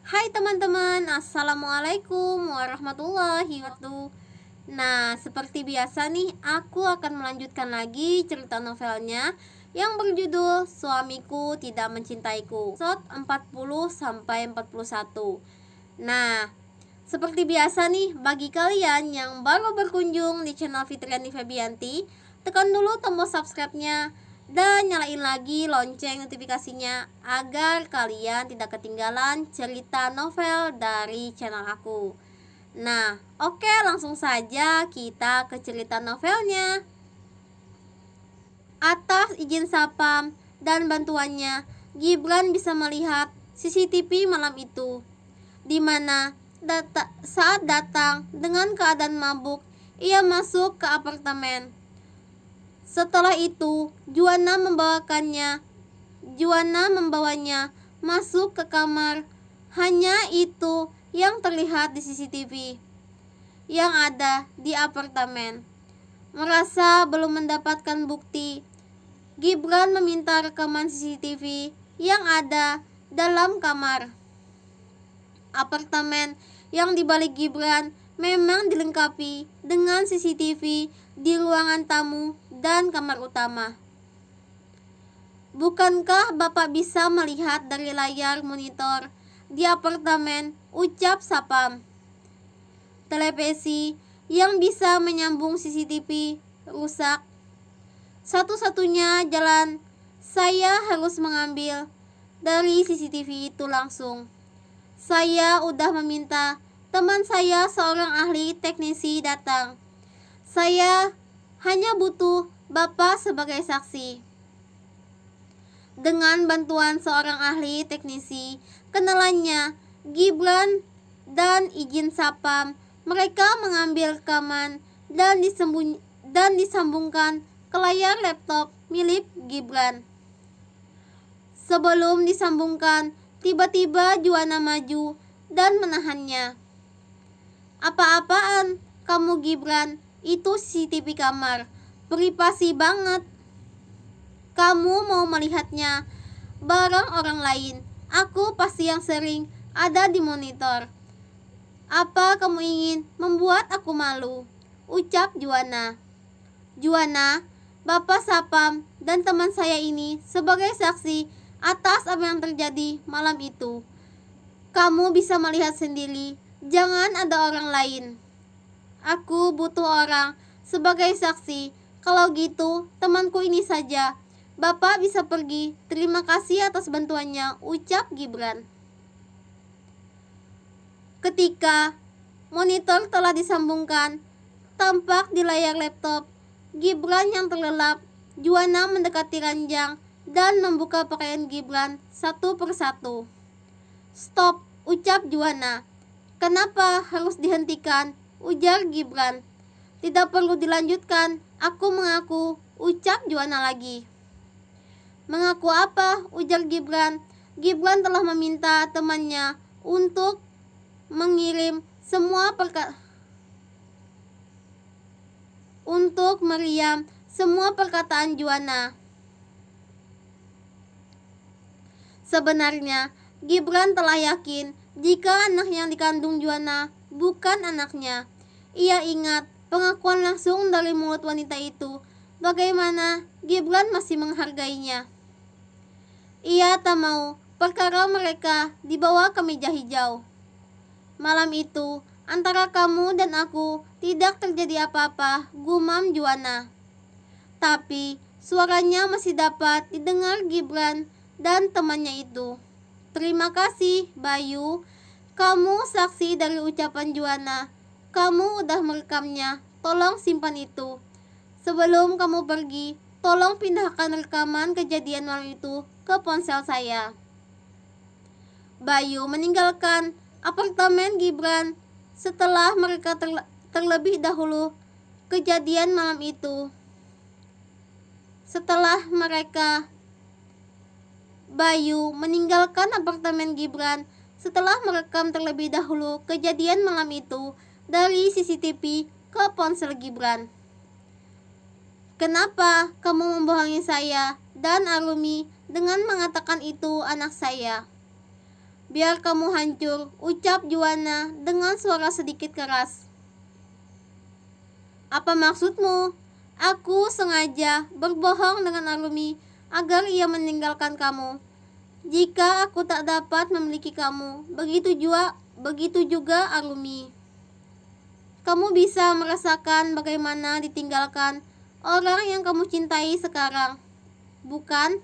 Hai teman-teman, Assalamualaikum warahmatullahi wabarakatuh. Nah, seperti biasa nih, aku akan melanjutkan lagi cerita novelnya yang berjudul Suamiku Tidak Mencintaiku, episode 40-41. Nah, seperti biasa nih, bagi kalian yang baru berkunjung di channel Fitriani Febianti, tekan dulu tombol subscribe-nya dan nyalain lagi lonceng notifikasinya agar kalian tidak ketinggalan cerita novel dari channel aku. Nah, oke, langsung saja kita ke cerita novelnya. Atas izin Sapam dan bantuannya, Gibran bisa melihat CCTV malam itu, di mana saat datang dengan keadaan mabuk, ia masuk ke apartemen. Setelah itu, Juana membawanya masuk ke kamar. Hanya itu yang terlihat di CCTV yang ada di apartemen. Merasa belum mendapatkan bukti, Gibran meminta rekaman CCTV yang ada dalam kamar. Apartemen yang dibalik Gibran memang dilengkapi dengan CCTV di ruangan tamu dan kamar utama. Bukankah Bapak bisa melihat dari layar monitor di apartemen, ucap Sapam. Televisi yang bisa menyambung CCTV rusak. Satu-satunya jalan saya harus mengambil dari CCTV itu langsung. Saya udah meminta teman saya seorang ahli teknisi datang. Saya hanya butuh Bapak sebagai saksi. Dengan bantuan seorang ahli teknisi kenalannya, Gibran dan izin Sapam, mereka mengambil rekaman dan disambungkan ke layar laptop milik Gibran. Sebelum disambungkan, tiba-tiba Juana maju dan menahannya. Apa-apaan kamu, Gibran? Itu CCTV kamar, privasi banget. Kamu mau melihatnya bareng orang lain. Aku pasti yang sering ada di monitor. Apa kamu ingin membuat aku malu? Ucap Juana. Juana, Bapak Sapam dan teman saya ini sebagai saksi atas apa yang terjadi malam itu. Kamu bisa melihat sendiri, jangan ada orang lain. Aku butuh orang sebagai saksi. Kalau gitu, temanku ini saja. Bapak bisa pergi. Terima kasih atas bantuannya, ucap Gibran. Ketika monitor telah disambungkan, tampak di layar laptop Gibran yang terlelap. Juana mendekati ranjang dan membuka pakaian Gibran satu persatu. Stop, ucap Juana. Kenapa harus dihentikan? Ujar Gibran. Tidak perlu dilanjutkan, aku mengaku, ucap Juana lagi. Mengaku apa? Ujar Gibran. Gibran telah meminta temannya untuk mengirim meriam semua perkataan Juana. Sebenarnya, Gibran telah yakin jika anak yang dikandung Juana bukan anaknya. Ia ingat pengakuan langsung dari mulut wanita itu. Bagaimana Gibran masih menghargainya. Ia tak mau perkara mereka dibawa ke meja hijau. Malam itu, antara kamu dan aku tidak terjadi apa-apa, gumam Juana. Tapi suaranya masih dapat didengar Gibran dan temannya itu. Terima kasih, Bayu. Kamu saksi dari ucapan Juana. Kamu udah merekamnya. Tolong simpan itu. Sebelum kamu pergi, tolong pindahkan rekaman kejadian malam itu ke ponsel saya. Bayu meninggalkan apartemen Gibran setelah mereka terlebih dahulu kejadian malam itu. Bayu meninggalkan apartemen Gibran setelah merekam terlebih dahulu kejadian malam itu dari CCTV ke ponsel Gibran. Kenapa kamu membohongi saya dan Arumi dengan mengatakan itu anak saya? Biar kamu hancur, ucap Juana dengan suara sedikit keras. Apa maksudmu? Aku sengaja berbohong dengan Arumi agar ia meninggalkan kamu. Jika aku tak dapat memiliki kamu, begitu juga Arumi. Kamu bisa merasakan bagaimana ditinggalkan orang yang kamu cintai sekarang, bukan?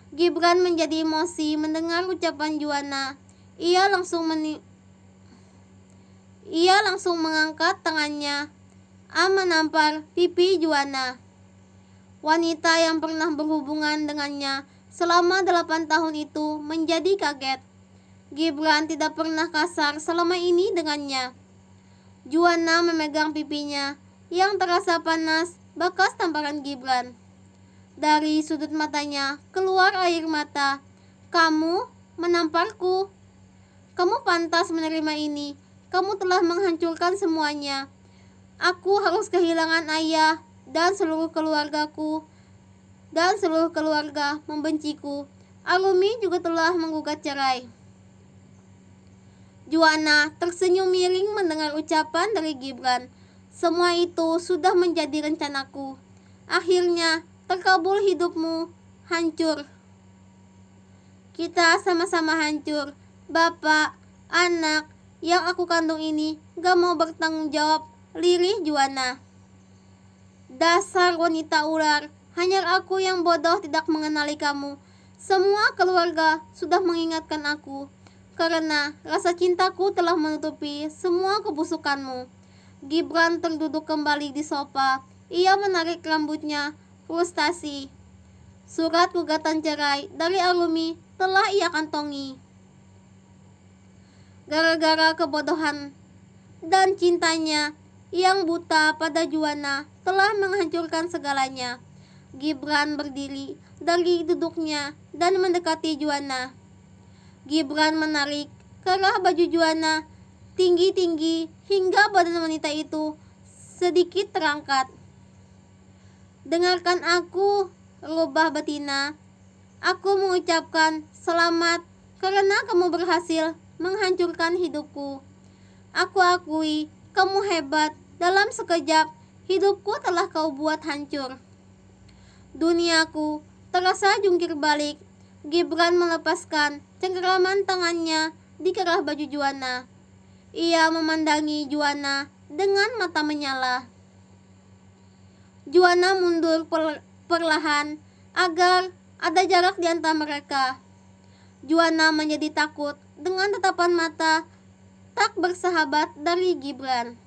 Gibran menjadi emosi mendengar ucapan Juana. Ia langsung mengangkat tangannya, menampar pipi Juana. Wanita yang pernah berhubungan dengannya selama 8 tahun itu menjadi kaget. Gibran tidak pernah kasar selama ini dengannya. Juana memegang pipinya yang terasa panas bekas tamparan Gibran. Dari sudut matanya keluar air mata. Kamu menamparku. Kamu pantas menerima ini. Kamu telah menghancurkan semuanya. Aku harus kehilangan ayah dan seluruh keluargaku. Dan seluruh keluarga membenciku. Arumi juga telah menggugat cerai. Juana tersenyum miring mendengar ucapan dari Gibran. Semua itu sudah menjadi rencanaku. Akhirnya terkabul hidupmu, hancur. Kita sama-sama hancur. Bapak, anak yang aku kandung ini gak mau bertanggung jawab, lirih Juana. Dasar wanita ular, hanya aku yang bodoh tidak mengenali kamu. Semua keluarga sudah mengingatkan aku, karena rasa cintaku telah menutupi semua kebusukanmu. Gibran terduduk kembali di sofa. Ia menarik rambutnya, frustasi. Surat gugatan cerai dari Arumi telah ia kantongi. Gara-gara kebodohan dan cintanya yang buta pada Juana telah menghancurkan segalanya. Gibran berdiri dari duduknya dan mendekati Juana. Gibran menarik kerah baju Juana tinggi-tinggi hingga badan wanita itu sedikit terangkat. Dengarkan aku, rubah betina. Aku mengucapkan selamat karena kamu berhasil menghancurkan hidupku. Aku akui kamu hebat. Dalam sekejap hidupku telah kau buat hancur. Duniaku terasa jungkir balik. Gibran melepaskan cengkeraman tangannya di kerah baju Juana. Ia memandangi Juana dengan mata menyala. Juana mundur perlahan agar ada jarak di antara mereka. Juana menjadi takut dengan tatapan mata tak bersahabat dari Gibran.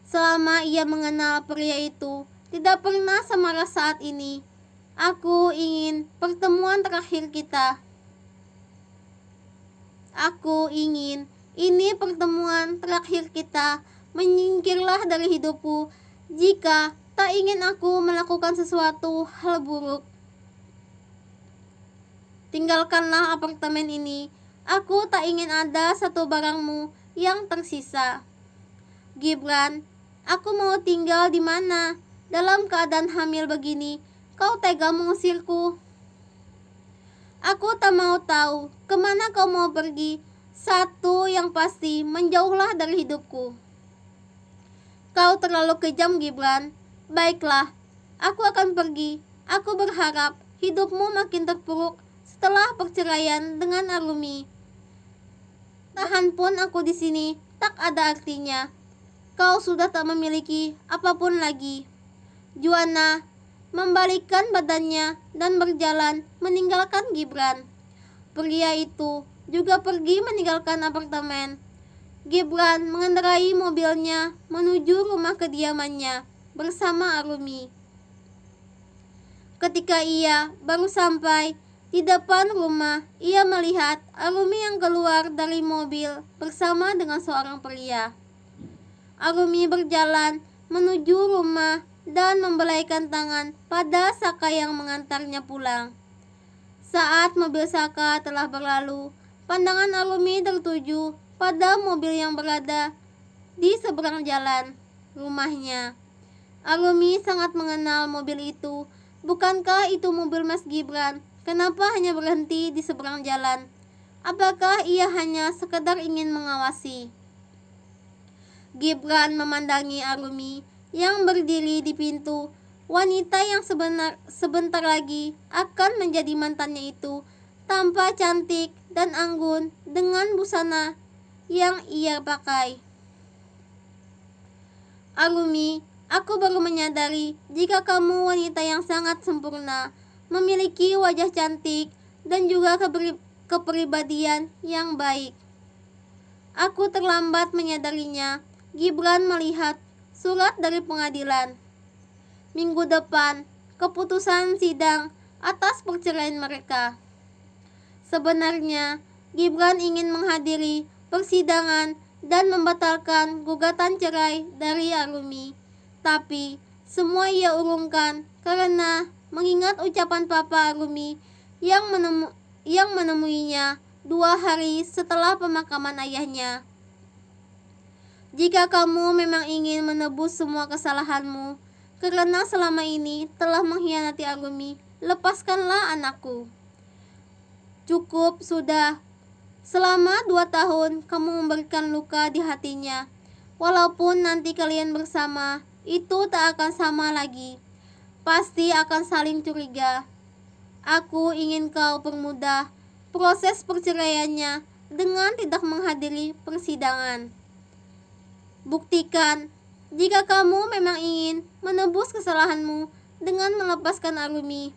Selama ia mengenal pria itu, tidak pernah semarah saat ini. Aku ingin pertemuan terakhir kita. Aku ingin ini pertemuan terakhir kita. Menyingkirlah dari hidupku jika tak ingin aku melakukan sesuatu hal buruk. Tinggalkanlah apartemen ini. Aku tak ingin ada satu barangmu yang tersisa. Gibran, aku mau tinggal di mana? Dalam keadaan hamil begini, kau tega mengusirku. Aku tak mau tahu kemana kau mau pergi. Satu yang pasti, menjauhlah dari hidupku. Kau terlalu kejam, Gibran. Baiklah, aku akan pergi. Aku berharap hidupmu makin terpuruk setelah perceraian dengan Arumi. Tahan pun aku di sini tak ada artinya. Kau sudah tak memiliki apapun lagi. Juana membalikkan badannya dan berjalan meninggalkan Gibran. Pria itu juga pergi meninggalkan apartemen. Gibran mengendarai mobilnya menuju rumah kediamannya bersama Arumi. Ketika ia baru sampai di depan rumah, ia melihat Arumi yang keluar dari mobil bersama dengan seorang pria. Arumi berjalan menuju rumah dan membelaikan tangan pada Saka yang mengantarnya pulang. Saat mobil Saka telah berlalu, pandangan Arumi tertuju pada mobil yang berada di seberang jalan rumahnya. Arumi sangat mengenal mobil itu. Bukankah itu mobil Mas Gibran? Kenapa hanya berhenti di seberang jalan? Apakah ia hanya sekedar ingin mengawasi? Gibran memandangi Arumi yang berdiri di pintu. Wanita yang sebentar lagi akan menjadi mantannya itu tampak cantik dan anggun dengan busana yang ia pakai. Arumi, aku baru menyadari jika kamu wanita yang sangat sempurna, memiliki wajah cantik dan juga kepribadian yang baik. Aku terlambat menyadarinya. Gibran melihat surat dari pengadilan. Minggu depan, keputusan sidang atas perceraian mereka. Sebenarnya, Gibran ingin menghadiri persidangan dan membatalkan gugatan cerai dari Arumi. Tapi, semua ia urungkan karena mengingat ucapan Papa Arumi yang menemuinya 2 hari setelah pemakaman ayahnya. Jika kamu memang ingin menebus semua kesalahanmu, karena selama ini telah mengkhianati Arumi, lepaskanlah anakku. Cukup sudah. Selama 2 tahun kamu memberikan luka di hatinya. Walaupun nanti kalian bersama, itu tak akan sama lagi. Pasti akan saling curiga. Aku ingin kau permudah proses perceraiannya dengan tidak menghadiri persidangan. Buktikan jika kamu memang ingin menebus kesalahanmu dengan melepaskan Arumi.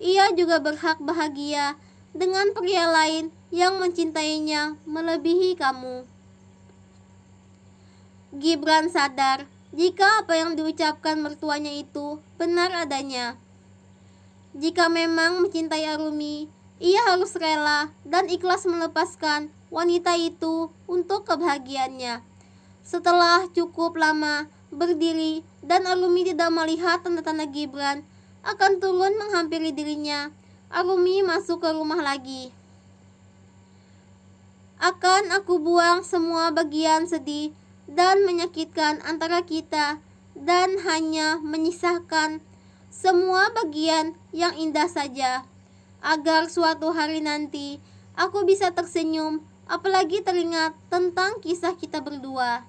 Ia juga berhak bahagia dengan pria lain yang mencintainya melebihi kamu. Gibran sadar jika apa yang diucapkan mertuanya itu benar adanya. Jika memang mencintai Arumi, ia harus rela dan ikhlas melepaskan wanita itu untuk kebahagiaannya. Setelah cukup lama berdiri dan Arumi tidak melihat tanda-tanda Gibran akan turun menghampiri dirinya, Arumi masuk ke rumah lagi. Akan aku buang semua bagian sedih dan menyakitkan antara kita dan hanya menyisahkan semua bagian yang indah saja, agar suatu hari nanti aku bisa tersenyum apalagi teringat tentang kisah kita berdua.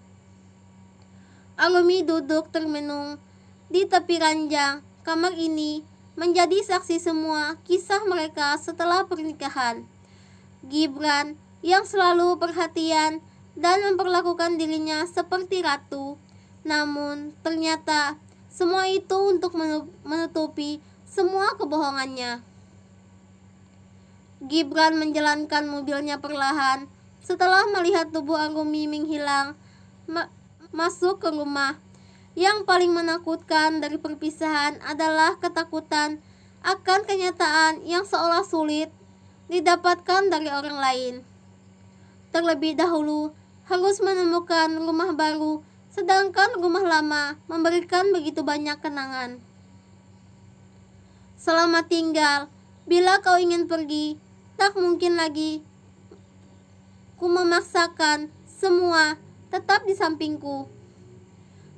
Arumi duduk termenung di tepi ranjang kamar ini, menjadi saksi semua kisah mereka setelah pernikahan. Gibran yang selalu perhatian dan memperlakukan dirinya seperti ratu, namun ternyata semua itu untuk menutupi semua kebohongannya. Gibran menjalankan mobilnya perlahan setelah melihat tubuh Arumi menghilang masuk ke rumah. Yang paling menakutkan dari perpisahan adalah ketakutan akan kenyataan yang seolah sulit didapatkan dari orang lain. Terlebih dahulu harus menemukan rumah baru, sedangkan rumah lama memberikan begitu banyak kenangan. Selamat tinggal. Bila kau ingin pergi, tak mungkin lagi ku memaksakan semua tetap di sampingku.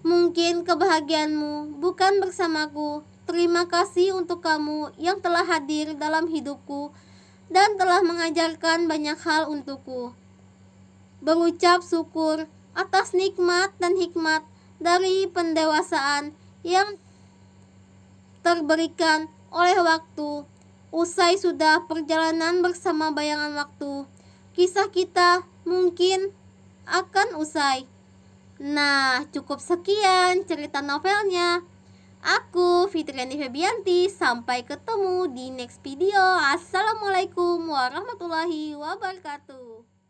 Mungkin kebahagiaanmu bukan bersamaku. Terima kasih untuk kamu yang telah hadir dalam hidupku dan telah mengajarkan banyak hal untukku. Berucap syukur atas nikmat dan hikmat dari pendewasaan yang terberikan oleh waktu. Usai sudah perjalanan bersama bayangan waktu, kisah kita mungkin akan usai. Nah, cukup sekian cerita novelnya. Aku Fitriani Febianti, sampai ketemu di next video. Assalamualaikum warahmatullahi wabarakatuh.